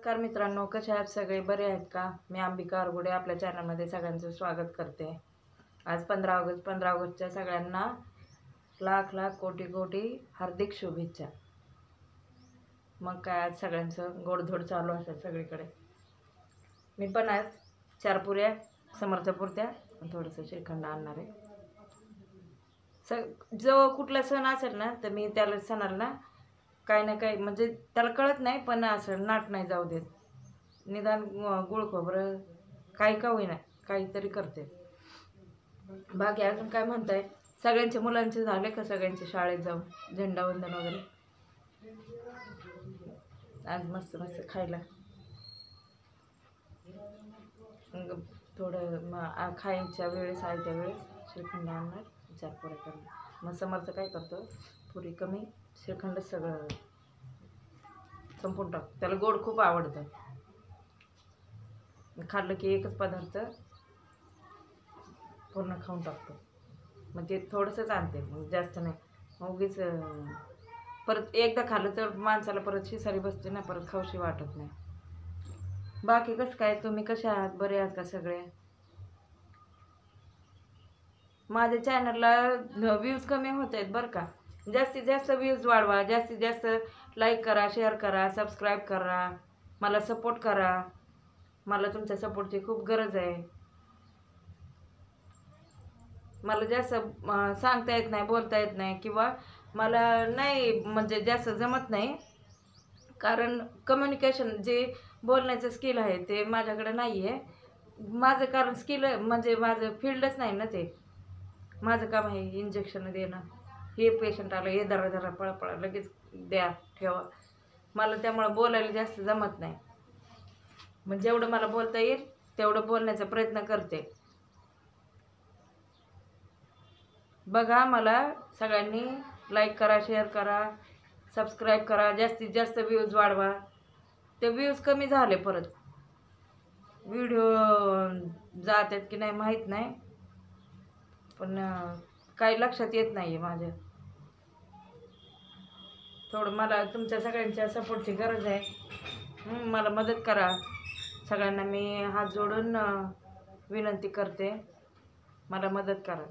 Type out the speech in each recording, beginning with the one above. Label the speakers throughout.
Speaker 1: नमस्कार मित्रांनो, कसे आहात सगळे? बरे आहेत का? मी अंबिका अरगुडे आपल्या चॅनलमध्ये सगळ्यांचं स्वागत करते. आज 15 ऑगस्टच्या सगळ्यांना लाख लाख कोटी कोटी हार्दिक शुभेच्छा. मग काय आज सगळ्यांचं गोडधोड चालू असेल सगळीकडे. मी पण आज 4 पुऱ्या समर्थपुरत्या थोडंसं श्रीखंड आणणार आहे. जो कुठला सण असेल ना तर मी त्याला सणाला ना काही ना काही म्हणजे त्याला कळत नाही पण असं नाट नाही जाऊ देत. निदान गुळ खोबरं काही का होईना काहीतरी करते. बाकी अजून काय म्हणताय? सगळ्यांच्या मुलांचे झाले का सगळ्यांचे शाळेत जाऊन झेंडावंदन वगैरे? आज मस्त मस्त खायला थोडं खायच्या वेळेस आहे त्या वेळेस श्रीखंड आणणार 4 पुऱ्या करणार. मग समर्थ काय करतो, पुरी कमी श्रीखंड सगळं संपून टाकतो. त्याला गोड खूप आवडतं. खाल्लं की एकच पदार्थ पूर्ण खाऊन टाकतो. मग ते थोडंसंच आणते, मग जास्त नाही. मग उगीच परत एकदा खाल्लं तर माणसाला परत शिसारी बसते ना, परत खाऊशी वाटत नाही. बाकी कसं काय? तुम्ही कसे आहात? बरे आहात का सगळे? माझ्या चॅनलला व्ह्यूज कमी होत आहेत बरं का. जास्तीत जास्त व्ह्यूज वाढवा, जास्तीत जास्त लाईक करा, शेअर करा, सबस्क्राईब करा, मला सपोर्ट करा. मला तुमच्या सपोर्टची खूप गरज आहे. मला जास्त सांगता येत नाही, बोलता येत नाही, किंवा मला नाही म्हणजे जास्त जमत नाही. कारण कम्युनिकेशन जे बोलण्याचं स्किल आहे ते माझ्याकडे नाही आहे. माझं कारण स्किल म्हणजे माझं फील्डच नाही ना ते. माझं काम आहे इंजेक्शन देणं. हे पेशंट आलं, हे धरा धरा पळा लगेच द्या ठेवा. मला त्यामुळं बोलायला जास्त जमत नाही. मग जेवढं मला बोलता येईल तेवढं बोलण्याचा प्रयत्न करते. बघा, मला सगळ्यांनी लाईक करा, शेअर करा, सबस्क्राईब करा, जास्तीत जास्त व्ह्यूज वाढवा. ते व्ह्यूज कमी झाले, परत व्हिडिओ जात आहेत की नाही माहीत नाही, पण काही लक्षात येत नाही आहे माझ्या. थोडं मला तुमच्या सगळ्यांच्या सपोर्टची गरज आहे. मला मदत करा. सगळ्यांना मी हात जोडून विनंती करते, मला मदत करा.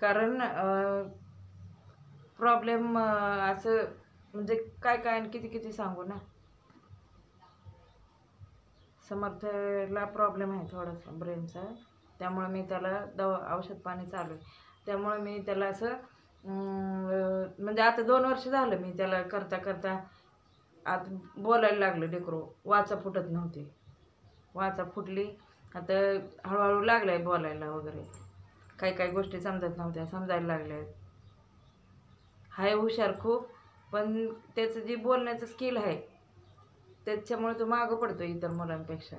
Speaker 1: कारण प्रॉब्लेम असं म्हणजे काय काय आणि किती किती सांगू ना. समर्थला प्रॉब्लेम आहे थोडासा ब्रेनचा, त्यामुळे मी त्याला औषध पाणी चालू आहे. त्यामुळे मी त्याला असं म्हणजे आता 2 वर्ष झालं मी त्याला करता करता आता बोलायला लागलं. लेकरू वाचा फुटत नव्हती, वाचा फुटली. आता हळूहळू लागलं आहे बोलायला वगैरे. काही काही गोष्टी समजत नव्हत्या, समजायला लागल्या. हाय हुशार खूप, पण त्याचं जे बोलण्याचं स्किल आहे त्याच्यामुळे तो मागं पडतो इतर मुलांपेक्षा.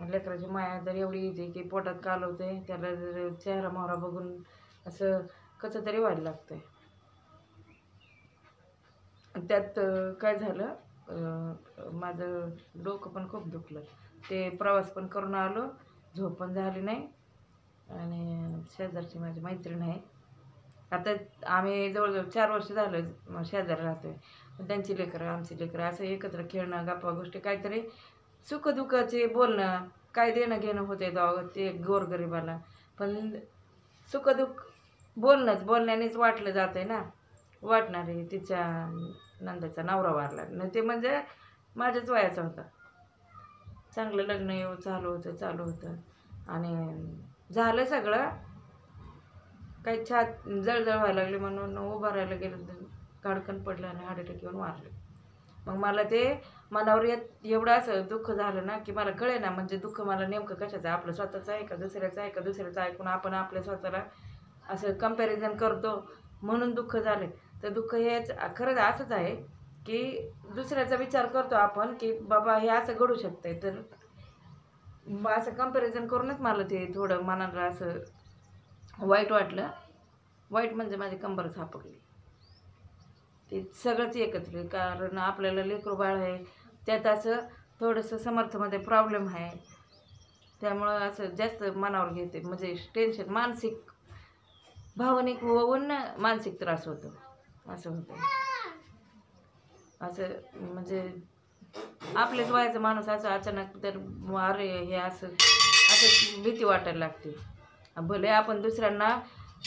Speaker 1: लेकराची माया तर एवढी येते की पोटात कालवते. त्याला चेहरा मोहरा बघून असं कसं तरी व्हायला लागतंय. त्यात काय झालं, माझं डोकं पण खूप दुखलं. ते प्रवास पण करून आलो, झोप पण झाली नाही. आणि शेजारची माझी मैत्रीण आहे, आता आम्ही जवळजवळ 4 वर्ष झालं शेजारी राहतोय. त्यांची लेकरं आमची लेकरं असं एकत्र खेळणं, गप्पा गोष्टी, काहीतरी सुखदुःखाचे बोलणं, काय देणं घेणं होते ते गोरगरिबाला. पण सुखदुःख बोलण्यानेच वाटलं जातं आहे ना. वाटणारे तिच्या नंदाचा नवरा वारला न, ते म्हणजे माझ्याच वयाचा होता. चांगलं लग्न चालू होतं आणि झालं सगळं. काही छात जळजळ व्हायला लागली म्हणून उभं राहायला गेलं, गाडकन पडलं आणि हार्ट अटॅक येऊन वारले. मग मला ते मनावर एवढं असं दुःख झालं ना की मला कळे ना म्हणजे दुःख मला नेमकं कशाचं, आपलं स्वतःचं आहे का दुसऱ्याचं आहे का. दुसऱ्याचं ऐकून आपण आपल्या स्वतःला असं कंपॅरिझन करतो म्हणून दुःख झाले. तर दुःख हेच खरंच असंच आहे की दुसऱ्याचा विचार करतो आपण की बाबा हे असं घडू शकतंय, तर असं कंपॅरिझन करूनच मला ते थोडं मनाला असं वाईट वाटलं. वाईट म्हणजे माझी कंबर झापकली. ते सगळंच एकत्र, कारण आपल्याला लेकरू बाळ आहे, त्यात असं थोडंसं समर्थमध्ये प्रॉब्लेम आहे. त्यामुळं असं जास्त मनावर घेते, म्हणजे टेन्शन, मानसिक भावनिक होऊन मानसिक त्रास होतो, असं होतं. असं म्हणजे आपल्याच वयाचा माणूस असं अचानक तर अरे हे असं असं भीती वाटायला लागते. भले आपण दुसऱ्यांना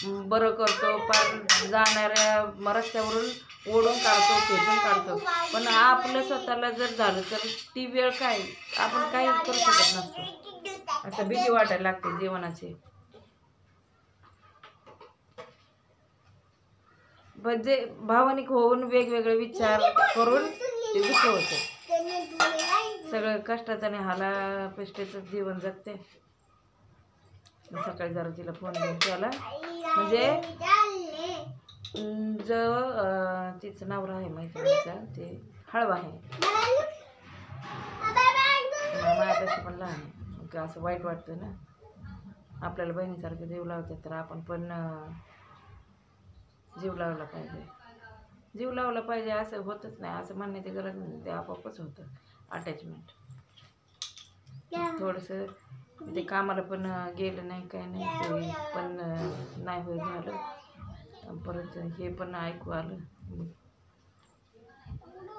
Speaker 1: बरं करतो, पार जाणाऱ्या रस्त्यावरून ओढून काढतो, खेचून काढतो, पण आपलं स्वतःला जर झालं तर ती वेळ काय आपण काही करू शकत नसतो. असं भीती वाटायला लागते जीवनाची. म्हणजे भावनिक होऊन वेगवेगळे विचार करून ते दुःख होतं. सगळं कष्टाचं आणि हालापेष्टेचं जीवन जगते. सकाळी जरा तिला फोन घेऊन केला म्हणजे जो तिचं नवरा आहे मैत्रिणीचा ते हळवा आहे, माझ्यापेक्षा पण लहान आहे. असं वाईट वाटतं ना, आपल्याला बहिणीसारखं जीव लावतात तर आपण पण जीव लावला पाहिजे. जीव लावला पाहिजे असं होतच नाही, असं म्हणण्याची गरज नाही, ते आपोआपच होतं अटॅचमेंट. थोडंसं ते कामाला पण गेलं नाही काय नाही, ते पण नाही होत झालं. परत हे पण ऐकू आलं.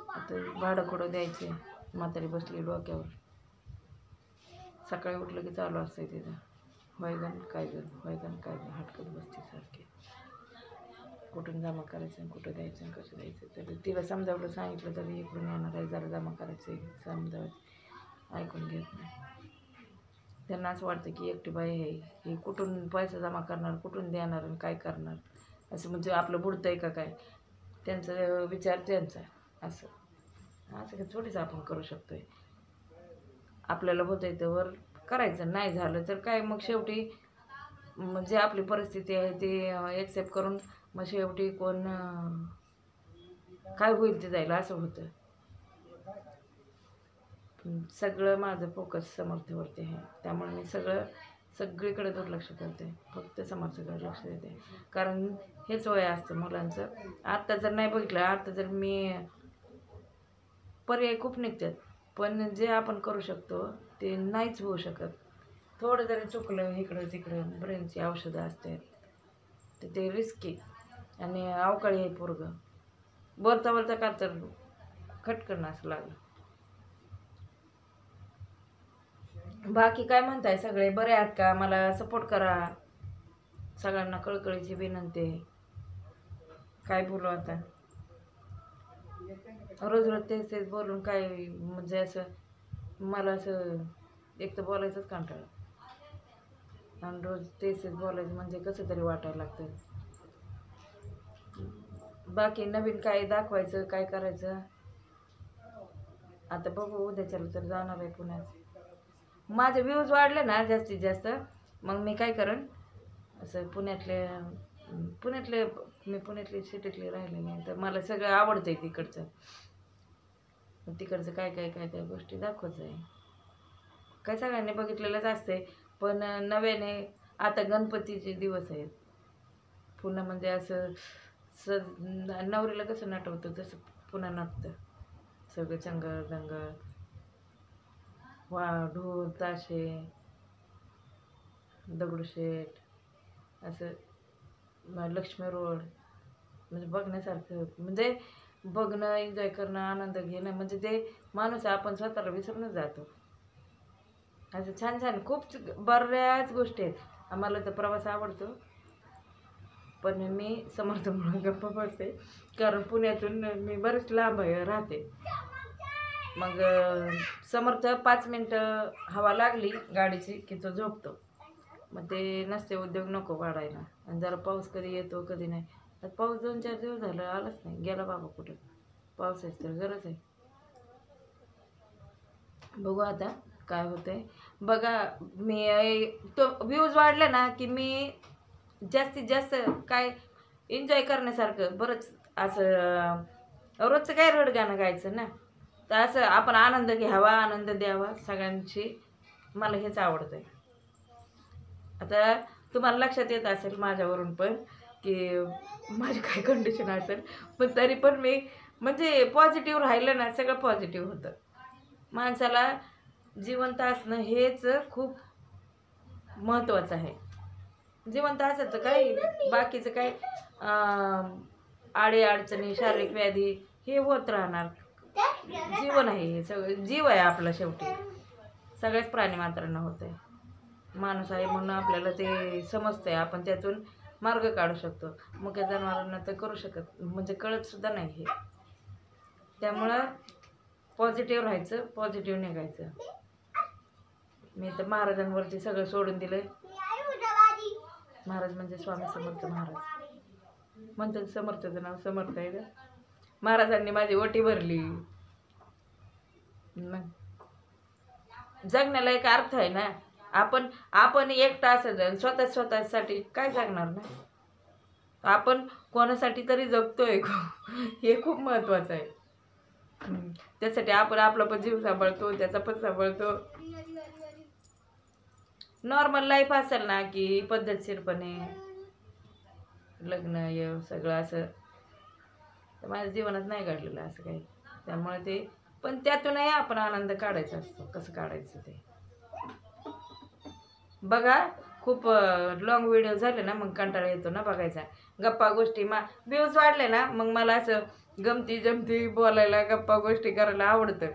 Speaker 1: आता भाडं कुठं द्यायचं, म्हातारी बसली डोक्यावर. सकाळी उठलं की चालू असतंय तिथं व्हायगन काय गं व्हायगन काय गं, हटकत बसते सारखे. कुठून जमा करायचं, कुठं द्यायचं आणि कसं द्यायचं. तर तिला समजावलं, सांगितलं तरी इकडून येणार आहे, जरा जमा करायचं समजावं, ऐकून घेत नाही. त्यांना असं वाटतं की एकटी बाई आहे, ही कुठून पैसा जमा करणार, कुठून देणार आणि काय करणार, असं म्हणजे आपलं बुडतं आहे का काय, त्यांचा विचार त्यांचा. असं असं का थोडीच आपण करू शकतो आहे. आपल्याला होतं आहे तर करायचं, नाही झालं तर काय मग शेवटी जे आपली परिस्थिती आहे ते ॲक्सेप्ट करून मग शेवटी कोण काय होईल ते जाईल असं होतं. सगळं माझं फोकस समर्थवरती आहे, त्यामुळे मी सगळीकडे दुर्लक्ष करते, फक्त समर्थकडे लक्ष देते. कारण हेच वय असतं मुलांचं. आत्ता जर नाही बघितलं, आत्ता जर मी पर्याय खूप निघतात, पण जे आपण करू शकतो ते नाहीच होऊ शकत. थोडं जरी चुकलं इकडं तिकडं, ब्रेनची औषधं असतात तर ते रिस्की आणि अवकाळी आहे पोरगं. बोलता बोलता का तर खटकन असं लागलं. बाकी काय म्हणताय, सगळे बरे आहात का? मला सपोर्ट करा, सगळ्यांना कळकळीची विनंती आहे. काय बोलू आता, रोज रोज तेच बोलून काय म्हणजे असं मला असं एक तर बोलायचंच कंटाळा, आणि रोज तेच बोलायचं म्हणजे कसं तरी वाटायला लागतं. बाकी नवीन काय दाखवायचं, काय करायचं आता बघू. उद्याच्याला तर जाणार आहे पुण्यात. माझे व्ह्यूज वाढले ना जास्तीत जास्त, मग मी काय करेन असं पुण्यातले मी पुण्यातली सिटीतली राहिले नाही, तर मला सगळं आवडतं आहे तिकडचं. तिकडचं काय काय काय काय गोष्टी दाखवत आहे. काय सगळ्यांनी बघितलेलंच असते, पण नव्याने आता गणपतीचे दिवस आहेत. पुन्हा म्हणजे असं नवरीला कसं नटवतं तसं पुन्हा नटतं. सगळं चंगळ दंगळ, ढोल ताशे, दगडूशेठ, असं लक्ष्मी रोड, म्हणजे बघण्यासारखं, म्हणजे बघणं, एन्जॉय करणं, आनंद घेणं, म्हणजे ते माणूस आपण स्वतःला विसरूनच जातो. असं छान छान खूप बऱ्याच गोष्टी आहेत. आम्हाला तर प्रवास आवडतो, पण मी समर्थमुळे गप्प बसते, कारण पुण्यातून मी बरेच लांब राहते. मग समर्थ 5 मिनटं हवा लागली गाडीची की तो झोपतो. मग ते नसते उद्योग नको वाढायला. आणि जरा पाऊस कधी येतो कधी नाही. तर पाऊस 2-4 दिवस झालं आलाच नाही, गेला बाबा कुठं. पावसाची तर गरज आहे. बघू आता काय होतंय. बघा मी तो व्ह्यूज वाढले ना की मी जास्तीत जास्त काय एन्जॉय करण्यासारखं बरंच असं रोजचं काय रडगाणं गायचं ना, तर असं आपण आनंद घ्यावा, आनंद द्यावा सगळ्यांची, मला हेच आवडतं आहे. आता तुम्हाला लक्षात येत असेल माझ्यावरून पण की माझी काय कंडिशन असेल, पण तरी पण मी म्हणजे पॉझिटिव्ह राहिलं ना, सगळं पॉझिटिव्ह होतं. माणसाला जिवंत असणं हेच खूप महत्त्वाचं आहे. जिवंत असेल तर काही बाकीचं काही अडीअडचणी, शारीरिक व्याधी हे होत राहणार. जीवन आहे हे सगळं, जीव आहे आपला शेवटी. सगळ्याच प्राणी मात्रांना होत आहे. माणूस आहे म्हणून आपल्याला ते समजतंय, आपण त्यातून मार्ग काढू शकतो. मुक्या जनावरांना तर करू शकत म्हणजे कळत सुद्धा नाही हे. त्यामुळं पॉझिटिव्ह राहायचं, पॉझिटिव्ह निघायचं. मी तर महाराजांवरती सगळं सोडून दिलंय. महाराज म्हणजे स्वामी समर्थ महाराज म्हणतात. समर्थचं नाव समर्थ आहे का? महाराजांनी माझी ओटी भरली. मग जगण्याला एक अर्थ आहे ना. आपण एकटा असं स्वतःसाठी काय जगणार ना. आपण कोणासाठी तरी जगतोय हे खूप महत्वाचं आहे. त्यासाठी आपण आपला पण जीव सांभाळतो, त्याचा पण सांभाळतो. नॉर्मल लाईफ असेल ना की पद्धतशीरपणे लग्न सगळं असं, तर माझ्या जीवनात नाही घडलेलं असं काही. त्यामुळे ते पण त्यातूनही आपण आनंद काढायचा असतो. कसं काढायचं ते बघा. खूप लॉंग व्हिडिओ झाले ना मग कंटाळा येतो ना बघायचा. गप्पा गोष्टी व्ह्यूज वाढले ना मग मला असं गमती जमती बोलायला, गप्पा गोष्टी करायला आवडतं.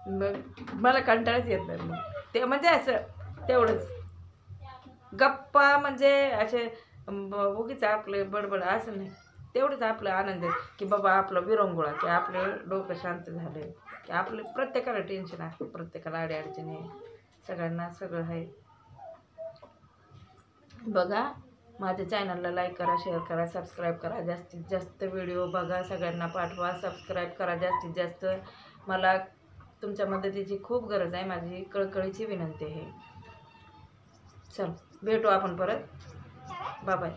Speaker 1: मग मला कंटाळाच येत नाही मग ते. म्हणजे असं तेवढंच गप्पा म्हणजे असे उगीच आपले बडबड असं नाही. तेवढंच आपलं आनंद आहे की बाबा आपलं विरंगुळा, की आपलं डोकं शांत झालं, की आपलं प्रत्येकाला टेन्शन असतं, प्रत्येकाला अडीअडचणी आहे, सगळ्यांना सगळं आहे. बघा माझ्या चॅनलला लाईक करा, शेअर करा, सबस्क्राईब करा. जास्तीत जास्त व्हिडिओ बघा, सगळ्यांना पाठवा, सबस्क्राईब करा जास्तीत जास्त. मला तुमच्या मदतीची खूप गरज आहे. माझी कळकळीची विनंती आहे. चल भेटू आपण परत. बाय.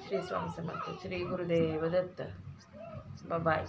Speaker 1: श्री स्वामी समर्थ, श्री गुरुदेव दत्त. बाय.